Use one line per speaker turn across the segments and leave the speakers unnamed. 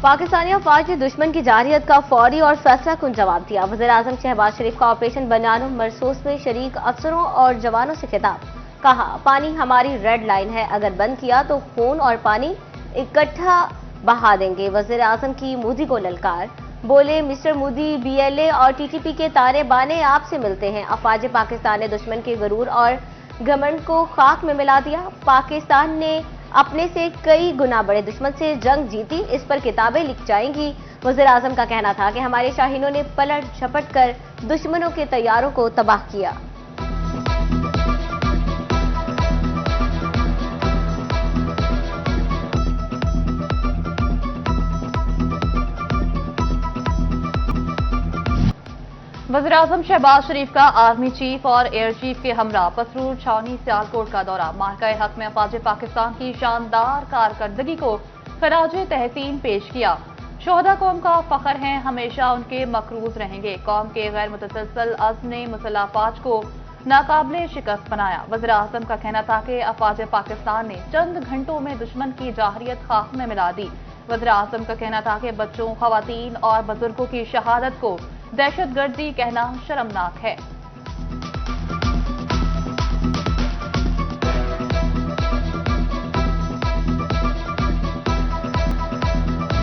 पाकिस्तानी अफवाज ने दुश्मन की जारहियत का फौरी और फैसला कुन जवाब दिया। वज़ीर-ए-आज़म शहबाज शरीफ का ऑपरेशन बनियानुल मरसूस में शरीक अफसरों और जवानों से खिताब। कहा, पानी हमारी रेड लाइन है, अगर बंद किया तो खून और पानी इकट्ठा बहा देंगे। वज़ीर-ए-आज़म की मोदी को ललकार। बोले, मिस्टर मोदी, BLA और TTP के ताने बाने आपसे मिलते हैं। अफवाज पाकिस्तान ने दुश्मन के गरूर और घमंड को खाक में मिला दिया। पाकिस्तान ने अपने से कई गुना बड़े दुश्मन से जंग जीती, इस पर किताबें लिख जाएंगी। वज़ीर-ए-आज़म का कहना था कि हमारे शाहीनों ने पलट झपट कर दुश्मनों के तैयारों को तबाह किया।
वज़ीर-ए-आज़म शहबाज शरीफ का आर्मी चीफ और एयर चीफ के हमरा पसरूर, छावनी, सियालकोट का दौरा। मार्का हक में अफवाज पाकिस्तान की शानदार कारकर्दगी को खराजे तहसीन पेश किया। शोहदा कौम का फख्र हैं, हमेशा उनके मकरूज रहेंगे। कौम के गैर मुतसलसल अज़्म ने मुसल्लह अफवाज को नाकाबिले शिकस्त बनाया। वज़ीर-ए-आज़म का कहना था कि अफवाज पाकिस्तान ने चंद घंटों में दुश्मन की जारहियत खाक में मिला दी। वज़ीर-ए-आज़म का कहना था कि बच्चों, खवातीन और बुजुर्गों की शहादत को दहशतगर्दी कहना शर्मनाक है।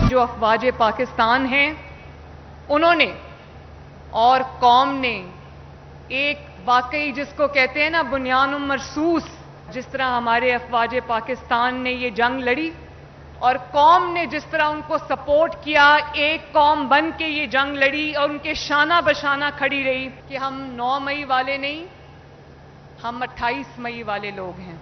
जो अफवाज पाकिस्तान हैं, उन्होंने और कौम ने एक वाकई जिसको कहते हैं ना बुनियानुल मरसूस, जिस तरह हमारे अफवाज पाकिस्तान ने ये जंग लड़ी और कौम ने जिस तरह उनको सपोर्ट किया, एक कौम बन के ये जंग लड़ी और उनके शाना बशाना खड़ी रही कि हम 9 मई वाले नहीं, हम 28 मई वाले लोग हैं।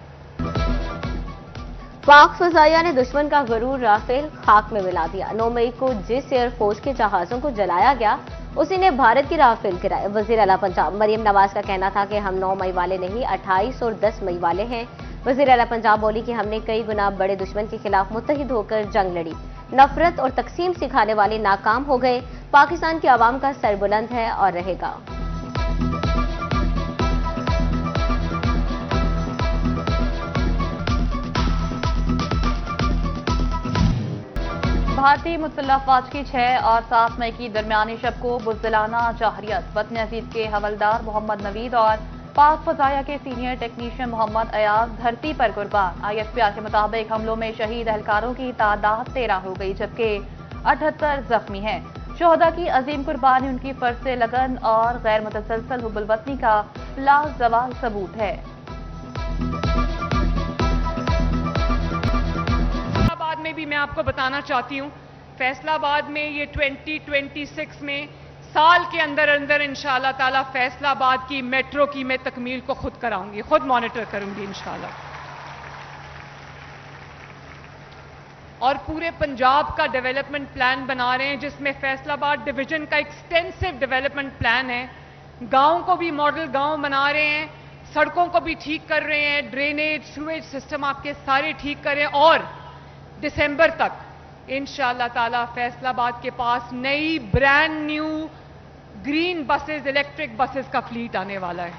पाक फजाइया ने दुश्मन का गरूर राफेल खाक में मिला दिया। 9 मई को जिस एयरफोर्स के जहाजों को जलाया गया, उसी ने भारत की राफेल गिराए। वजीर आला पंजाब मरियम नवाज का कहना था कि हम 9 मई वाले नहीं, 28 और 10 मई वाले हैं। वजीर आला पंजाब बोली कि हमने कई गुना बड़े दुश्मन के खिलाफ मुत्तहिद होकर जंग लड़ी। नफरत और तकसीम सिखाने वाले नाकाम हो गए। पाकिस्तान की आवाम का सर बुलंद है और रहेगा।
भारतीय मुसल्लह अफवाज की 6 और 7 मई की दरमियानी शब को बुज़दिलाना जाहरियत। वतन अजीज के हवलदार मोहम्मद नवीद और पाक फजाया के सीनियर टेक्नीशियन मोहम्मद अयाज धरती पर कुर्बान। ISPR के मुताबिक हमलों में शहीद एहलकारों की तादाद 13 हो गई, जबकि 78 जख्मी हैं। शोहदा की अजीम कुर्बानी उनकी फर्ज से लगन और गैर मुतसलसल हुब्बुल वतनी का लाजवाल सबूत है।
फैसलाबाद में भी मैं आपको बताना चाहती हूँ, फैसलाबाद में ये 2026 में साल के अंदर अंदर इंशाअल्लाह ताला फैसलाबाद की मेट्रो की मैं तकमील को खुद कराऊंगी, खुद मॉनिटर करूंगी इंशाअल्लाह। और पूरे पंजाब का डेवलपमेंट प्लान बना रहे हैं, जिसमें फैसलाबाद डिवीजन का एक्सटेंसिव डेवलपमेंट प्लान है। गांव को भी मॉडल गांव बना रहे हैं, सड़कों को भी ठीक कर रहे हैं, ड्रेनेज सीवेज सिस्टम आपके सारे ठीक कर रहे हैं। और दिसंबर तक इंशाअल्लाह ताला फैसलाबाद के पास नई brand new green buses, electric buses का फ्लीट आने वाला है।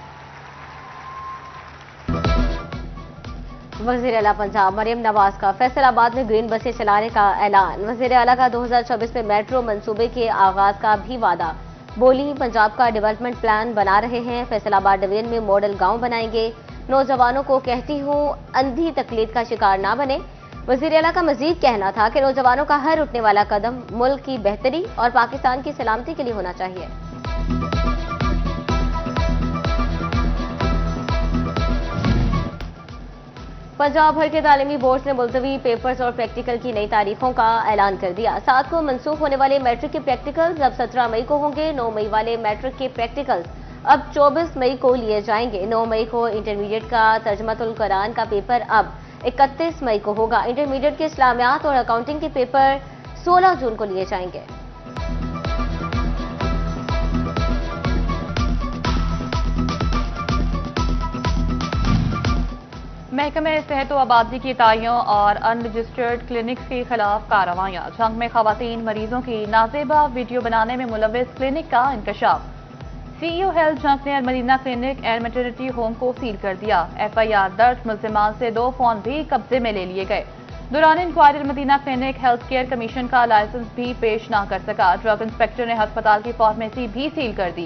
वज़ीर आला पंजाब मरियम नवाज का फैसलाबाद में ग्रीन बसें चलाने का ऐलान। वज़ीर आला का 2024 में मेट्रो मंसूबे के आगाज का भी वादा। बोली, पंजाब का डेवलपमेंट प्लान बना रहे हैं, फैसलाबाद डिवीजन में मॉडल गांव बनाएंगे। नौजवानों को कहती हूँ अंधी तकलीद का शिकार ना बने। वज़ीर आला का मजीद कहना था कि नौजवानों का हर उठने वाला कदम मुल्क की बेहतरी और पाकिस्तान की सलामती के लिए होना चाहिए। पंजाब भर के तालीमी बोर्ड ने मुलतवी पेपर्स और प्रैक्टिकल की नई तारीखों का ऐलान कर दिया। 7 को मनसूख होने वाले मैट्रिक के प्रैक्टिकल्स अब 17 मई को होंगे। 9 मई वाले मैट्रिक के प्रैक्टिकल्स अब 24 मई को लिए जाएंगे। 9 मई को इंटरमीडिएट का तर्जमातुल कुरान का पेपर अब 31 मई को होगा। इंटरमीडिएट के इस्लामियात और अकाउंटिंग के पेपर 16 जून को लिए जाएंगे।
महकमे सेहत व आबादी की ताइयों और अनरजिस्टर्ड क्लिनिक्स के खिलाफ कार्रवाइयां। जंग में खवातीन मरीजों की नाजेबा वीडियो बनाने में मुलविस क्लिनिक का इंकशाफ। CEO हेल्थ जंग ने Al Madina clinic and maternity home को सील कर दिया। FIR दर्ज, मुल्जिमान से 2 फोन भी कब्जे में ले लिए गए। दौरान inquiry Medina clinic health care commission का लाइसेंस भी पेश न कर सका। ड्रग इंस्पेक्टर ने अस्पताल की फार्मेसी भी सील कर दी।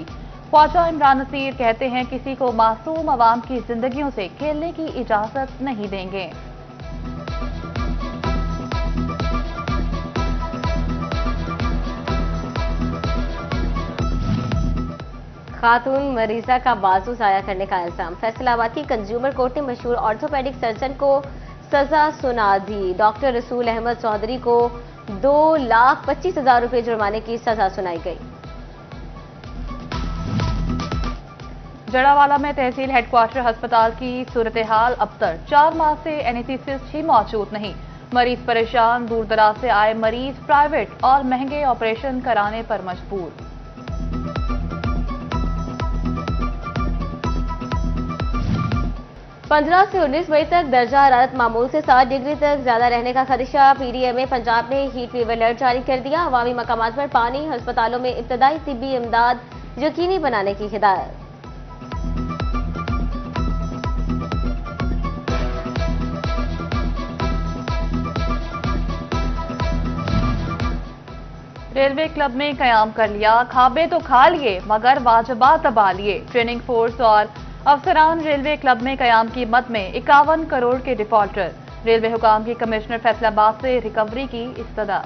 ख्वाजा इमरान नसीर कहते हैं किसी को मासूम आवाम की जिंदगियों से खेलने की इजाजत नहीं देंगे।
खातून मरीजा का बाजू जाया करने का इल्जाम। फैसलाबाद की कंज्यूमर कोर्ट ने मशहूर ऑर्थोपेडिक सर्जन को सजा सुना दी। डॉक्टर रसूल अहमद चौधरी को 2,25,000 रुपए जुर्माने की सजा सुनाई गई।
जड़ावाला में तहसील हेडक्वार्टर अस्पताल की सूरत हाल अबतर। 4 माह से एनेस्थीसिस्ट ही मौजूद नहीं। मरीज परेशान, दूर दराज से आए मरीज प्राइवेट और महंगे ऑपरेशन कराने पर मजबूर।
पंद्रह से 19 मई तक दर्जा हरारत मामूल से 7 डिग्री तक ज्यादा रहने का खदशा। पीडीएमए पंजाब ने हीट वेव अलर्ट जारी कर दिया। अवामी मकामात पर पानी, अस्पतालों में इब्तदाई तिब्बी इमदाद यकीनी बनाने की हिदायत।
रेलवे क्लब में कयाम कर लिया। खाबे तो खा लिए मगर वाजबात दबा लिए। ट्रेनिंग फोर्स और अफसरान रेलवे क्लब में कयाम की मद में 51 करोड़ के डिफॉल्टर। रेलवे हुकाम की कमिश्नर फैसलाबाद से रिकवरी की इस्तदा।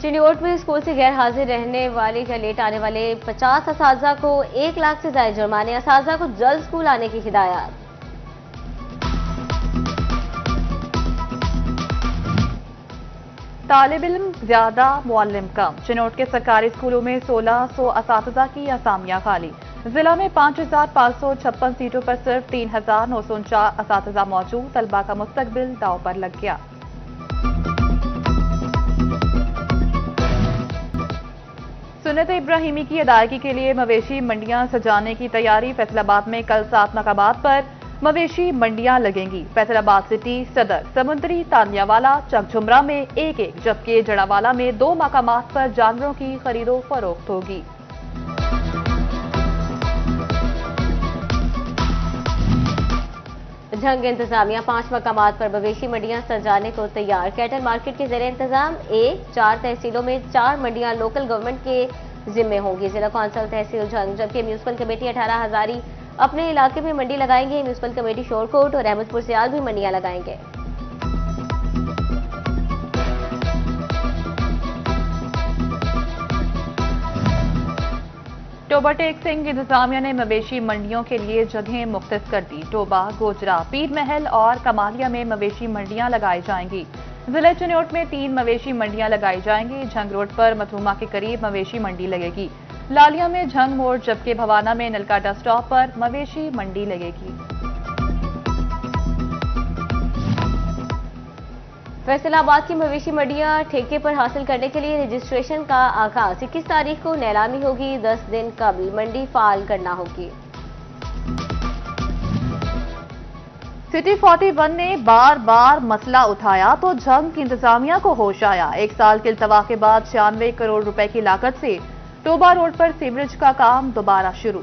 चिन्योट में स्कूल से गैर हाजिर रहने वाले या लेट आने वाले 50 असातिज़ा को 1 लाख से ज्यादा जुर्माने। असातिज़ा को जल्द स्कूल आने की हिदायत।
तालिब इल्म ज्यादा, मुअल्लिम कम। चिन्योट के सरकारी स्कूलों में 1600 असातिज़ा की असामियां खाली। जिला में 5,556 सीटों पर सिर्फ 3,949 असातिज़ा मौजूद। तलबा का मुस्तकबिल दांव पर लग गया। सुन्नत इब्राहिमी की अदायगी के लिए मवेशी मंडियां सजाने की तैयारी। फैसलाबाद में कल 7 मकामात पर मवेशी मंडियां लगेंगी। फैसलाबाद सिटी, सदर, समुद्री, तानियावाला, चकझुमरा में 1-1, जबकि जड़ावाला में 2 मकामात पर जानवरों की खरीदो फरोख्त होगी।
झंग इंतजामिया 5 मकामात पर मवेशी मंडियां सजाने को तैयार। कैटल मार्केट के ज़ेरे इंतजाम 4 तहसीलों में 4 मंडियां लोकल गवर्नमेंट के जिम्मे होंगी। जिला कौंसिल तहसील झंग, जबकि म्यूनसिपल कमेटी 18 हजारी अपने इलाके में मंडी लगाएंगे। म्यूनसिपल कमेटी शोरकोट और अहमदपुर सियाल भी मंडियां लगाएंगे।
टोबा टेक सिंह इंतजामिया ने मवेशी मंडियों के लिए जगहें मुख्तस कर दी। टोबा, गोजरा, पीर महल और कमालिया में मवेशी मंडियां लगाई जाएंगी। जिले चिन्योट में 3 मवेशी मंडियां लगाई जाएंगी। झंग रोड पर मथुमा के करीब मवेशी मंडी लगेगी। लालिया में झंग मोड़, जबकि भवाना में नलकाटा स्टॉप पर मवेशी मंडी लगेगी।
फैसलाबाद की मवेशी मंडियां ठेके पर हासिल करने के लिए रजिस्ट्रेशन का आगाज। 21 तारीख को नीलामी होगी। 10 दिन कबल मंडी फाल करना होगी।
सिटी 41 ने बार बार मसला उठाया तो झंग की इंतजामिया को होश आया। 1 साल के इल्तवा के बाद 96 करोड़ रुपए की लागत से टोबा रोड पर सीवरेज का काम दोबारा शुरू।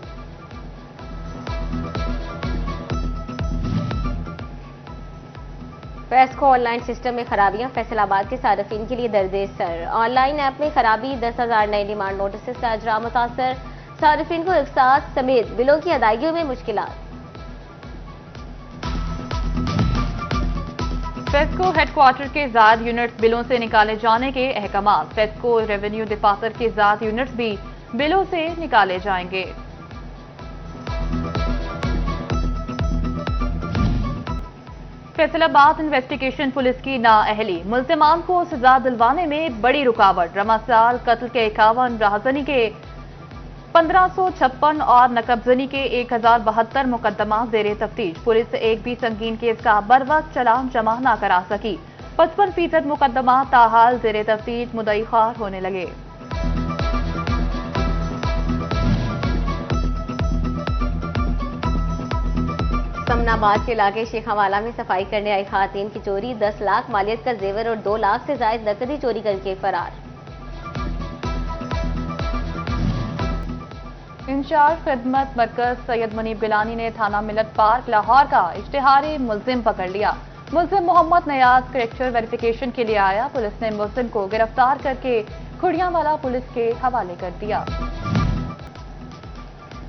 फेस्को ऑनलाइन सिस्टम में खराबियां। फैसलाबाद के सार्फिन के लिए दर्दे सर। ऑनलाइन ऐप में खराबी, 10,000 नए डिमांड नोटिस का इजरा मुतासर। सार्फिन को इकसात समेत बिलों की अदायगियों में मुश्किलात।
फेस्को हेडक्वार्टर के ज़ायद यूनिट्स बिलों से निकाले जाने के अहकामात। फेस्को रेवेन्यू दफातर के ज़ायद यूनिट्स भी बिलों से निकाले जाएंगे। फैसलाबाद इन्वेस्टिगेशन पुलिस की नाअहली। मुल्जिमान को सजा दिलवाने में बड़ी रुकावट। रमासाल कत्ल के 51, राहजनी के 1556 और नकबजनी के 1072 मुकदमा जेर तफ्तीश। पुलिस एक भी संगीन केस का बरवक्त चालान जमा न करा सकी। 55% मुकदमा ताहाल जेर तफ्तीश मुद्दई ख्वार होने लगे।
समनाबाद के इलाके शेखावाला में सफाई करने आई खातून की चोरी। 10 लाख मालियत का जेवर और 2 लाख से जायद नकदी चोरी करके फरार।
इंचार्ज खिदमत मरकज सैयद मुनीब गिलानी ने थाना मिलत पार्क लाहौर का इश्तिहारी मुलजिम पकड़ लिया। मुलजिम मोहम्मद नयाज करेक्टर वेरिफिकेशन के लिए आया। पुलिस ने मुलजिम को गिरफ्तार करके खुड़ियांवाला पुलिस के हवाले कर दिया।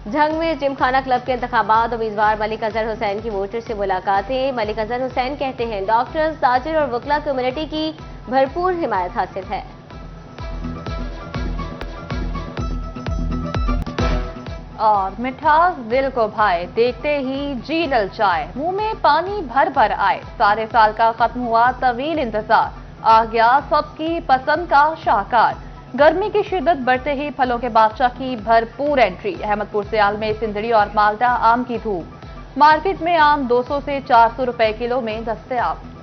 झंग में जिमखाना क्लब के इंतखाबात उम्मीदवार मलिक अजहर हुसैन की वोटर से मुलाकातें। मलिक अजहर हुसैन कहते हैं डॉक्टर्स, ताजिर और वकला कम्युनिटी की भरपूर हिमायत हासिल है।
और मिठास दिल को भाए, देखते ही जी ललचाए, मुंह में पानी भर भर आए। सारे साल का खत्म हुआ तवील इंतजार, आ गया सबकी पसंद का शाहकार। गर्मी की शिद्दत बढ़ते ही फलों के बादशाह की भरपूर एंट्री। अहमदपुर सियाल में सिंदड़ी और माल्टा आम की धूम। मार्केट में आम 200 से 400 रुपए किलो में दस्तयाब।